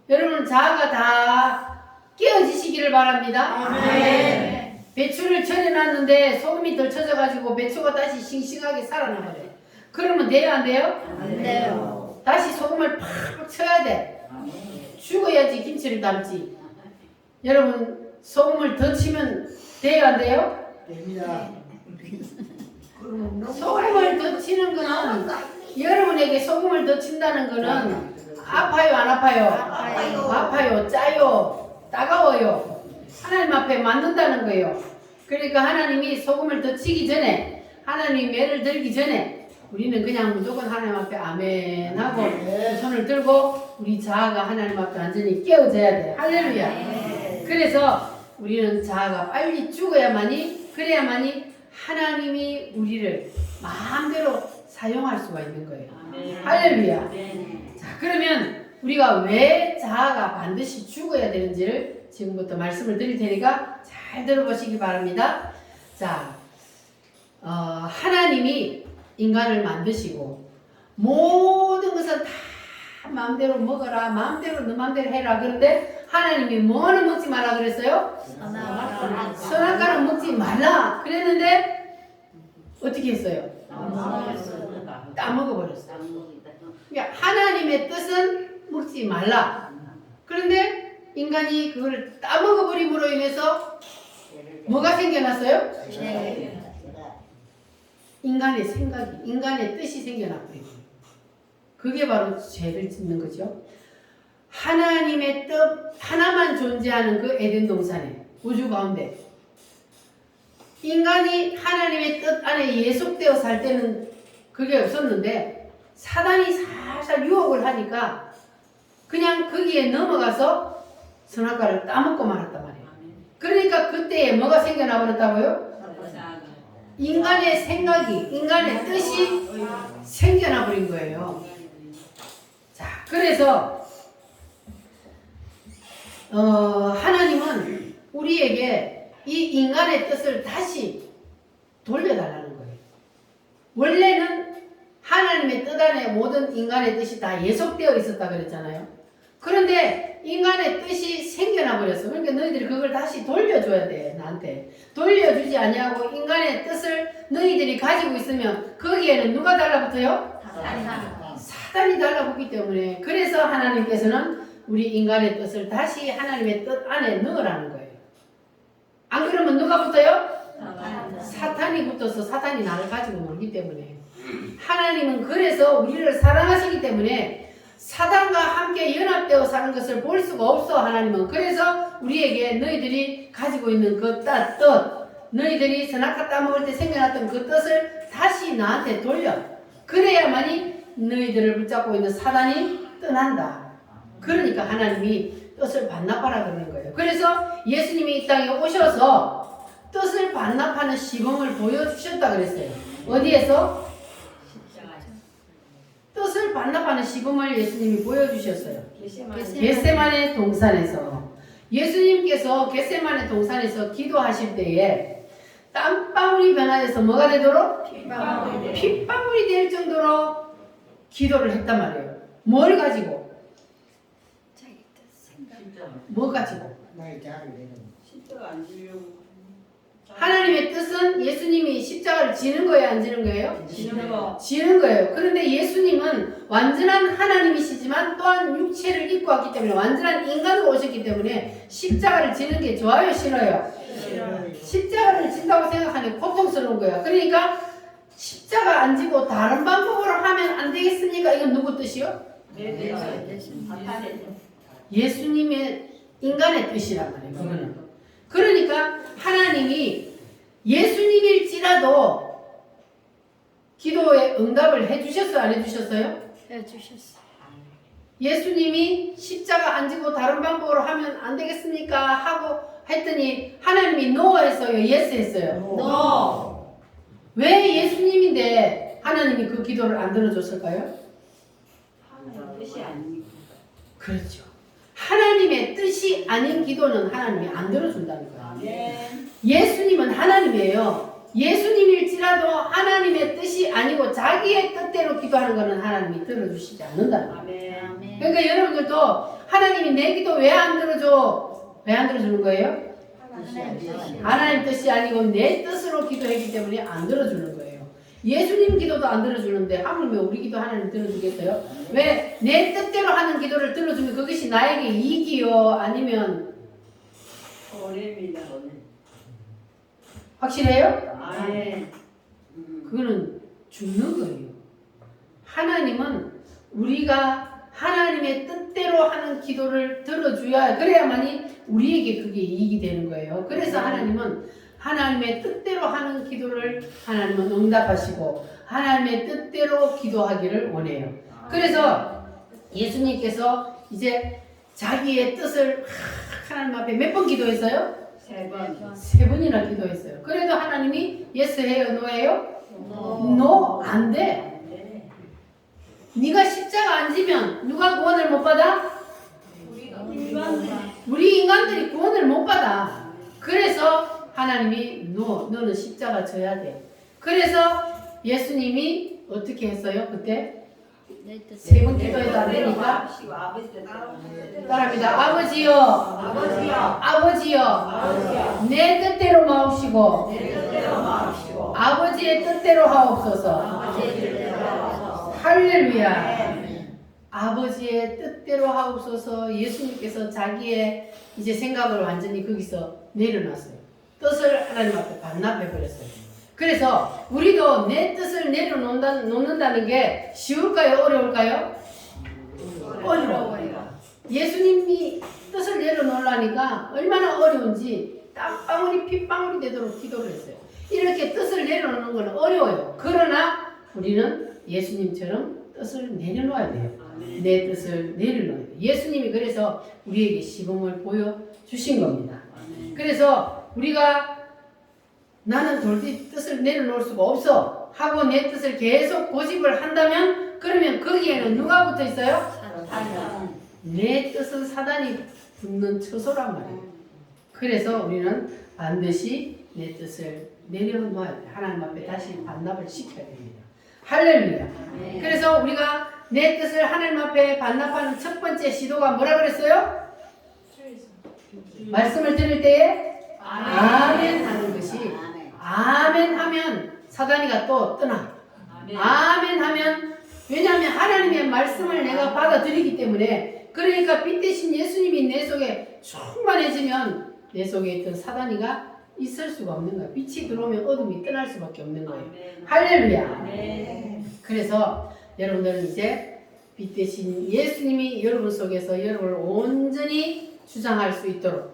여러분 자아가 다 깨어지시기를 바랍니다. 아멘. 배추를 절여놨는데 소금이 덜 쳐져가지고 배추가 다시 싱싱하게 살아나버려요. 그러면 돼요 안 돼요? 안 돼요. 다시 소금을 팍 쳐야 돼. 죽어야지 김치를 담지. 여러분 소금을 더 치면 돼요 안 돼요? 됩니다. 그러면 너무 소금을 더 치는 거는 여러분에게 소금을 더 친다는 거는 아파요 안 아파요? 아파요. 아파요, 짜요, 따가워요. 하나님 앞에 맞는다는 거예요. 그러니까 하나님이 소금을 더 치기 전에, 하나님이 매를 들기 전에 우리는 그냥 무조건 하나님 앞에 아멘 하고 두 손을 들고 우리 자아가 하나님 앞에 완전히 깨어져야 돼. 할렐루야. 그래서 우리는 자아가 빨리 죽어야만이, 그래야만이 하나님이 우리를 마음대로 사용할 수가 있는 거예요. 할렐루야. 자, 그러면 우리가 왜 자아가 반드시 죽어야 되는지를 지금부터 말씀을 드릴 테니까 잘 들어보시기 바랍니다. 자, 하나님이 인간을 만드시고 모든 것은 다 마음대로 먹어라, 마음대로 너 마음대로 해라. 그런데 하나님이 뭐는 먹지 말라 그랬어요? 선악과는 먹지 말라 그랬는데 어떻게 했어요? 따먹어버렸어요. 그러니까 하나님의 뜻은 먹지 말라. 그런데 인간이 그걸 따먹어버림으로 인해서 뭐가 생겨났어요? 인간의 생각이, 인간의 뜻이 생겨났고요. 그게 바로 죄를 짓는 거죠. 하나님의 뜻 하나만 존재하는 그 에덴 동산에, 우주 가운데 인간이 하나님의 뜻 안에 예속되어 살 때는 그게 없었는데 사단이 살살 유혹을 하니까 그냥 거기에 넘어가서 선악과를 따먹고 말았단 말이에요. 그러니까 그때에 뭐가 생겨나 버렸다고요? 인간의 생각이, 인간의 뜻이 생겨나 버린 거예요. 자, 그래서 하나님은 우리에게 이 인간의 뜻을 다시 돌려달라는 거예요. 원래는 하나님의 뜻 안에 모든 인간의 뜻이 다 예속되어 있었다 그랬잖아요. 그런데 인간의 뜻이 생겨나 버렸어. 그러니까 너희들이 그걸 다시 돌려줘야 돼. 나한테 돌려주지 아니하고 인간의 뜻을 너희들이 가지고 있으면 거기에는 누가 달라붙어요? 사단이 달라붙기 때문에. 그래서 하나님께서는 우리 인간의 뜻을 다시 하나님의 뜻 안에 넣으라는 거예요. 안 그러면 누가 붙어요? 사탄이 붙어서 사탄이 나를 가지고 놀기 때문에. 하나님은 그래서 우리를 사랑하시기 때문에 사단과 함께 연합되어 사는 것을 볼 수가 없어. 하나님은 그래서 우리에게 너희들이 가지고 있는 그 뜻, 너희들이 선악과 따먹을 때 생겨났던 그 뜻을 다시 나한테 돌려. 그래야만이 너희들을 붙잡고 있는 사단이 떠난다. 그러니까 하나님이 뜻을 반납하라 그러는 거예요. 그래서 예수님이 이 땅에 오셔서 뜻을 반납하는 시범을 보여주셨다 그랬어요. 어디에서? 뜻을 반납하는 시범을 예수님이 보여주셨어요. 겟세마네 동산에서. 예수님께서 겟세마네 동산에서 기도하실 때에 땀방울이 변화돼서 뭐가 되도록? 핏방울이 될 정도로 기도를 했단 말이에요. 뭘 가지고? 뭐 가지고? 나의 자아를 내는. 하나님의 뜻은 예수님이 십자가를 지는 거예요, 안 지는 거예요? 지는 거예요. 그런데 예수님은 완전한 하나님이시지만 또한 육체를 입고 왔기 때문에 완전한 인간으로 오셨기 때문에 십자가를 지는 게 좋아요, 싫어요? 십자가를 진다고 생각하니 고통스러운 거예요. 그러니까 십자가 안 지고 다른 방법으로 하면 안 되겠습니까? 이건 누구 뜻이요? 예수님의 인간의 뜻이란 말이에요. 그거는. 그러니까 하나님이 예수님일지라도 기도에 응답을 해주셨어요? 안 해주셨어요? 해주셨어요. 예수님이 십자가 안 지고 다른 방법으로 하면 안 되겠습니까? 하고 했더니 하나님이 노 했어요? 예스 했어요? 노. 왜 예수님인데 하나님이 그 기도를 안 들어줬을까요? 그렇죠. 하나님의 뜻이 아닌 기도는 하나님이 안 들어준다는 거예요. 예수님은 하나님이에요. 예수님일지라도 하나님의 뜻이 아니고 자기의 뜻대로 기도하는 것은 하나님이 들어주시지 않는다. 아멘. 그러니까 여러분들도 하나님이 내 기도 왜 안 들어줘? 왜 안 들어주는 거예요? 하나님 뜻이 아니고 내 뜻으로 기도했기 때문에 안 들어주는 거예요. 예수님 기도도 안 들어주는데 하물며 우리 기도 하나님 들어주겠어요? 왜 내 뜻대로 하는 기도를 들어주면 그것이 나에게 이익이요? 아니면 오래입니다. 확실해요? 아멘. 그거는 죽는 거예요. 하나님은 우리가 하나님의 뜻대로 하는 기도를 들어줘야 그래야만이 우리에게 그게 이익이 되는 거예요. 그래서 하나님은 하나님의 뜻대로 하는 기도를 하나님은 응답하시고 하나님의 뜻대로 기도하기를 원해요. 그래서 예수님께서 이제 자기의 뜻을 하나님 앞에 몇 번 기도했어요? 3번. 3번이나 기도했어요. 그래도 하나님이 예스 해요? 노 해요? 노, 안 돼. 네가 십자가 안 지면 누가 구원을 못 받아? 우리 인간들이 구원을 못 받아. 그래서 하나님이 너는 십자가 져야 돼. 그래서 예수님이 어떻게 했어요? 그때 내 뜻. 3번 기도해도 안 되니까 따라합니다. 아버지요, 아버지요, 내 뜻대로 마옵시고 아버지의 뜻대로 하옵소서. 할렐루야. 아버지의 뜻대로 하옵소서. 예수님께서 자기의 이제 생각을 완전히 거기서 내려놨어요. 뜻을 하나님 앞에 반납해 버렸어요. 그래서 우리도 내 뜻을 내려놓는다는 게 쉬울까요? 어려울까요? 어려워요. 예수님이 뜻을 내려놓으려니까 얼마나 어려운지 땀방울이 핏방울이 되도록 기도를 했어요. 이렇게 뜻을 내려놓는 건 어려워요. 그러나 우리는 예수님처럼 뜻을 내려놓아야 돼요. 내 뜻을 내려놓아야 돼요. 예수님이 그래서 우리에게 시범을 보여주신 겁니다. 그래서 우리가 나는 도저히 뜻을 내려놓을 수가 없어 하고 내 뜻을 계속 고집을 한다면 그러면 거기에는 누가 붙어 있어요? 내 뜻은 사단이 붙는 처소란 말이에요. 그래서 우리는 반드시 내 뜻을 내려놓아야 돼요. 하나님 앞에 다시 반납을 시켜야 됩니다. 할렐루야. 그래서 우리가 내 뜻을 하나님 앞에 반납하는 첫 번째 시도가 뭐라 그랬어요? 말씀을 들을 때에 아멘 하는 것이 아멘 하면 사단이가 또 떠나. 아멘 하면 왜냐하면 하나님의 말씀을 내가 받아들이기 때문에 그러니까 빛 대신 예수님이 내 속에 충만해지면 내 속에 있던 사단이가 있을 수가 없는 거예요. 빛이 들어오면 어둠이 떠날 수밖에 없는 거예요. 할렐루야. 그래서 여러분들은 이제 빛 대신 예수님이 여러분 속에서 여러분을 온전히 주장할 수 있도록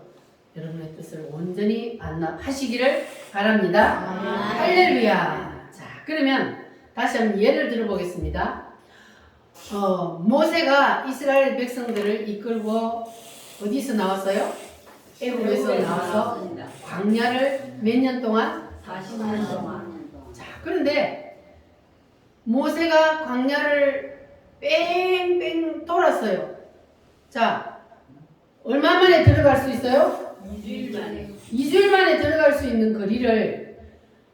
여러분의 뜻을 온전히 반납하시기를 바랍니다. 할렐루야. 자, 그러면 다시 한번 예를 들어보겠습니다. 모세가 이스라엘 백성들을 이끌고 어디서 나왔어요? 애굽에서 나와서 광야를 몇 년 동안? 40년 동안. 자, 그런데 모세가 광야를 뺑뺑 돌았어요. 자, 얼마 만에 들어갈 수 있어요? 2주일 만에. 2주일 만에 들어갈 수 있는 거리를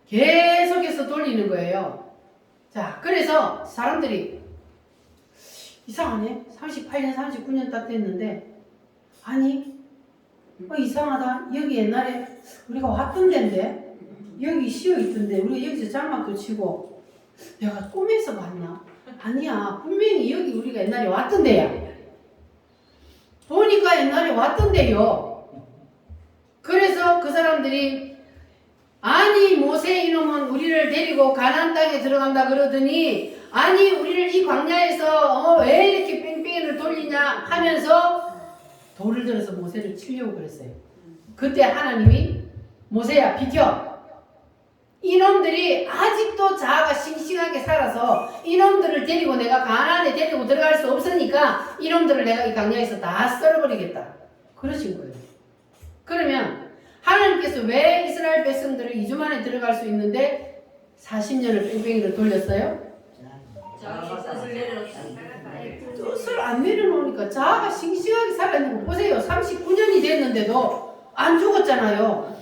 계속해서 돌리는 거예요. 자, 그래서 사람들이 이상하네. 38년, 39년 딱 됐는데 아니 이상하다. 여기 옛날에 우리가 왔던 데인데 여기 쉬어 있던데 우리가 여기서 장막도 치고 내가 꿈에서 봤나? 아니야. 분명히 여기 우리가 옛날에 왔던 데야. 보니까 옛날에 왔던 데요. 그래서 그 사람들이 아니 모세 이놈은 우리를 데리고 가나안 땅에 들어간다 그러더니 아니 우리를 이 광야에서 왜 이렇게 뺑뺑이를 돌리냐 하면서 돌을 들어서 모세를 치려고 그랬어요. 그때 하나님이 모세야 비켜. 이놈들이 아직도 자아가 싱싱하게 살아서 이놈들을 데리고 내가 가나안에 데리고 들어갈 수 없으니까 이놈들을 내가 이 광야에서 다 썰어버리겠다. 그러신 거예요. 그러면 하나님께서 왜 이스라엘 백성들을 2주 만에 들어갈 수 있는데 40년을 뺑뺑이를 돌렸어요? 뜻을 안 내려놓으니까 자아가 싱싱하게 살아있는 거 보세요. 39년이 됐는데도 안 죽었잖아요.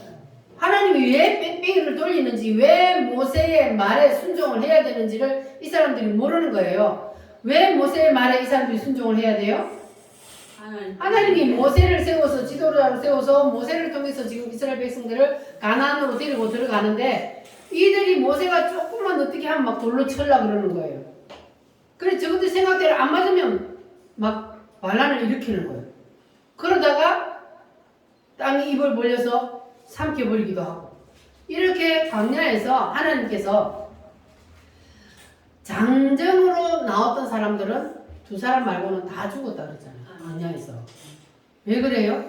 하나님이 왜 뺑뺑이를 돌리는지 왜 모세의 말에 순종을 해야 되는지를 이 사람들이 모르는 거예요. 왜 모세의 말에 이 사람들이 순종을 해야 돼요? 하나님이 모세를 세워서 지도자로 세워서 모세를 통해서 지금 이스라엘 백성들을 가나안으로 데리고 들어가는데 이들이 모세가 조금만 어떻게 하면 막 돌로 쳐려고 그러는 거예요. 그래서 저것들 생각대로 안 맞으면 막 반란을 일으키는 거예요. 그러다가 땅이 입을 벌려서 삼켜버리기도 하고 이렇게 광야에서 하나님께서 장정으로 나왔던 사람들은 두 사람 말고는 다 죽었다 그러잖아요. 광야에서. 왜 그래요?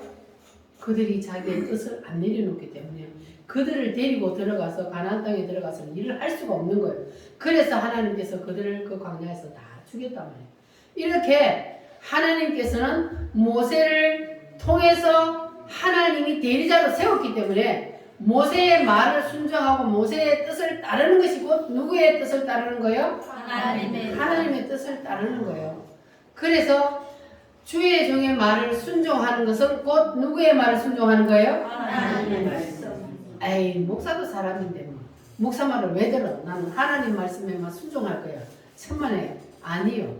그들이 자기의 뜻을 안 내려놓기 때문에 그들을 데리고 들어가서 가나안 땅에 들어가서 일을 할 수가 없는 거예요. 그래서 하나님께서 그들을 그 광야에서 다 죽였단 말이에요. 이렇게 하나님께서는 모세를 통해서 하나님이 대리자로 세웠기 때문에 모세의 말을 순종하고 모세의 뜻을 따르는 것이 곧 누구의 뜻을 따르는 거예요? 하나님의 뜻을 따르는 거예요. 그래서 주의 종의 말을 순종하는 것은 곧 누구의 말을 순종하는 거예요? 하나님의 말씀. 에이, 목사도 사람인데 뭐. 목사 말을 왜 들어? 나는 하나님 말씀에만 순종할 거야. 천만에요. 아니요.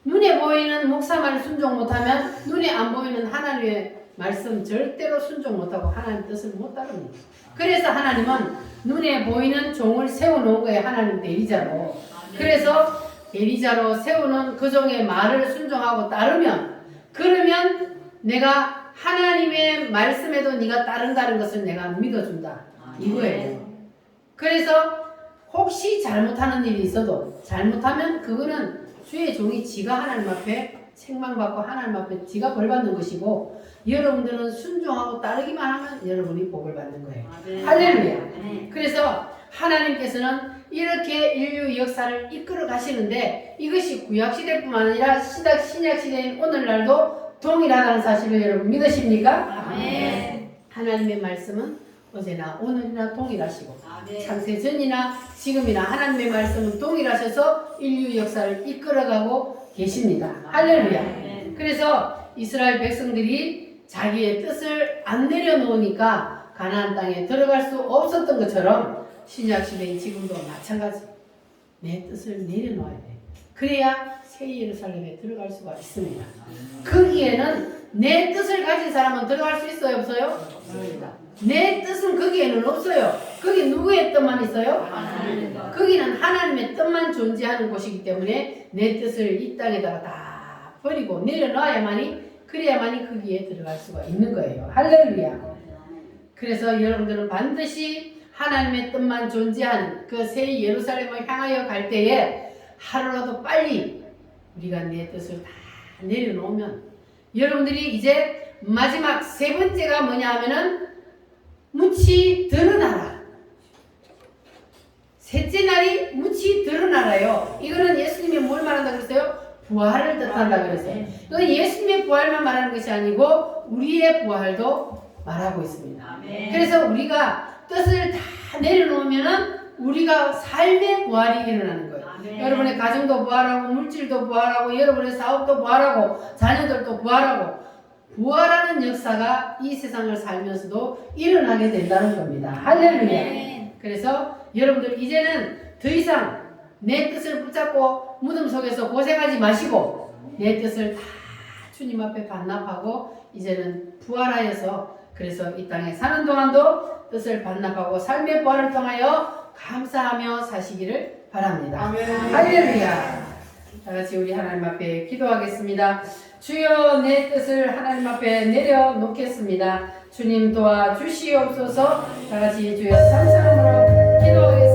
눈에 보이는 목사 말을 순종 못하면 눈에 안 보이는 하나님의 말씀 절대로 순종 못하고 하나님 뜻을 못 따릅니다. 그래서 하나님은 눈에 보이는 종을 세워놓은 거예요. 하나님 대리자로. 그래서 대리자로 세우는 그 종의 말을 순종하고 따르면 그러면 내가 하나님의 말씀에도 네가 따른다는 것을 내가 믿어준다. 이거예요. 그래서 혹시 잘못하는 일이 있어도 잘못하면 그거는 주의 종이 지가 하나님 앞에 책망받고 하나님 앞에 지가 벌받는 것이고 여러분들은 순종하고 따르기만 하면 여러분이 복을 받는 거예요. 할렐루야. 그래서 하나님께서는 이렇게 인류 역사를 이끌어 가시는데 이것이 구약시대뿐만 아니라 신약시대인 오늘날도 동일하다는 사실을 여러분 믿으십니까? 하나님의 말씀은 어제나 오늘이나 동일하시고 창세전이나 지금이나 하나님의 말씀은 동일하셔서 인류 역사를 이끌어가고 계십니다. 할렐루야. 그래서 이스라엘 백성들이 자기의 뜻을 안 내려놓으니까 가나안 땅에 들어갈 수 없었던 것처럼 신약시대인 지금도 마찬가지. 내 뜻을 내려놓아야 돼. 그래야 새 예루살렘에 들어갈 수가 있습니다. 거기에는 내 뜻을 가진 사람은 들어갈 수 있어요? 없어요? 없습니다. 내 뜻은 거기에는 없어요. 거기 누구의 뜻만 있어요? 거기는 하나님의 뜻만 존재하는 곳이기 때문에 내 뜻을 이 땅에다가 다 버리고 내려놔야만이 그래야만이 거기에 들어갈 수가 있는 거예요. 할렐루야. 그래서 여러분들은 반드시 하나님의 뜻만 존재하는 그 새 예루살렘을 향하여 갈 때에 하루라도 빨리 우리가 내 뜻을 다 내려놓으면 여러분들이 이제 마지막 세 번째가 뭐냐 하면은 묻히 드러나라. 셋째 날이 묻히 드러나라요. 이거는 예수님이 뭘 말한다 그랬어요? 부활을 뜻한다 그랬어요. 이건 예수님의 부활만 말하는 것이 아니고 우리의 부활도 말하고 있습니다. 그래서 우리가 뜻을 다 내려놓으면은 우리가 삶의 부활이 일어나는 거예요. 여러분의 가정도 부활하고 물질도 부활하고 여러분의 사업도 부활하고 자녀들도 부활하고 부활하는 역사가 이 세상을 살면서도 일어나게 된다는 겁니다. 할렐루야. 그래서 여러분들 이제는 더 이상 내 뜻을 붙잡고 무덤 속에서 고생하지 마시고 내 뜻을 다 주님 앞에 반납하고 이제는 부활하여서 그래서 이 땅에 사는 동안도 뜻을 반납하고 삶의 부활을 통하여 감사하며 사시기를 바랍니다. 아멘. 할렐루야. 다 같이 우리 하나님 앞에 기도하겠습니다. 주여 내 뜻을 하나님 앞에 내려놓겠습니다. 주님 도와주시옵소서. 다 같이 주여 삼성으로 기도하겠습니다.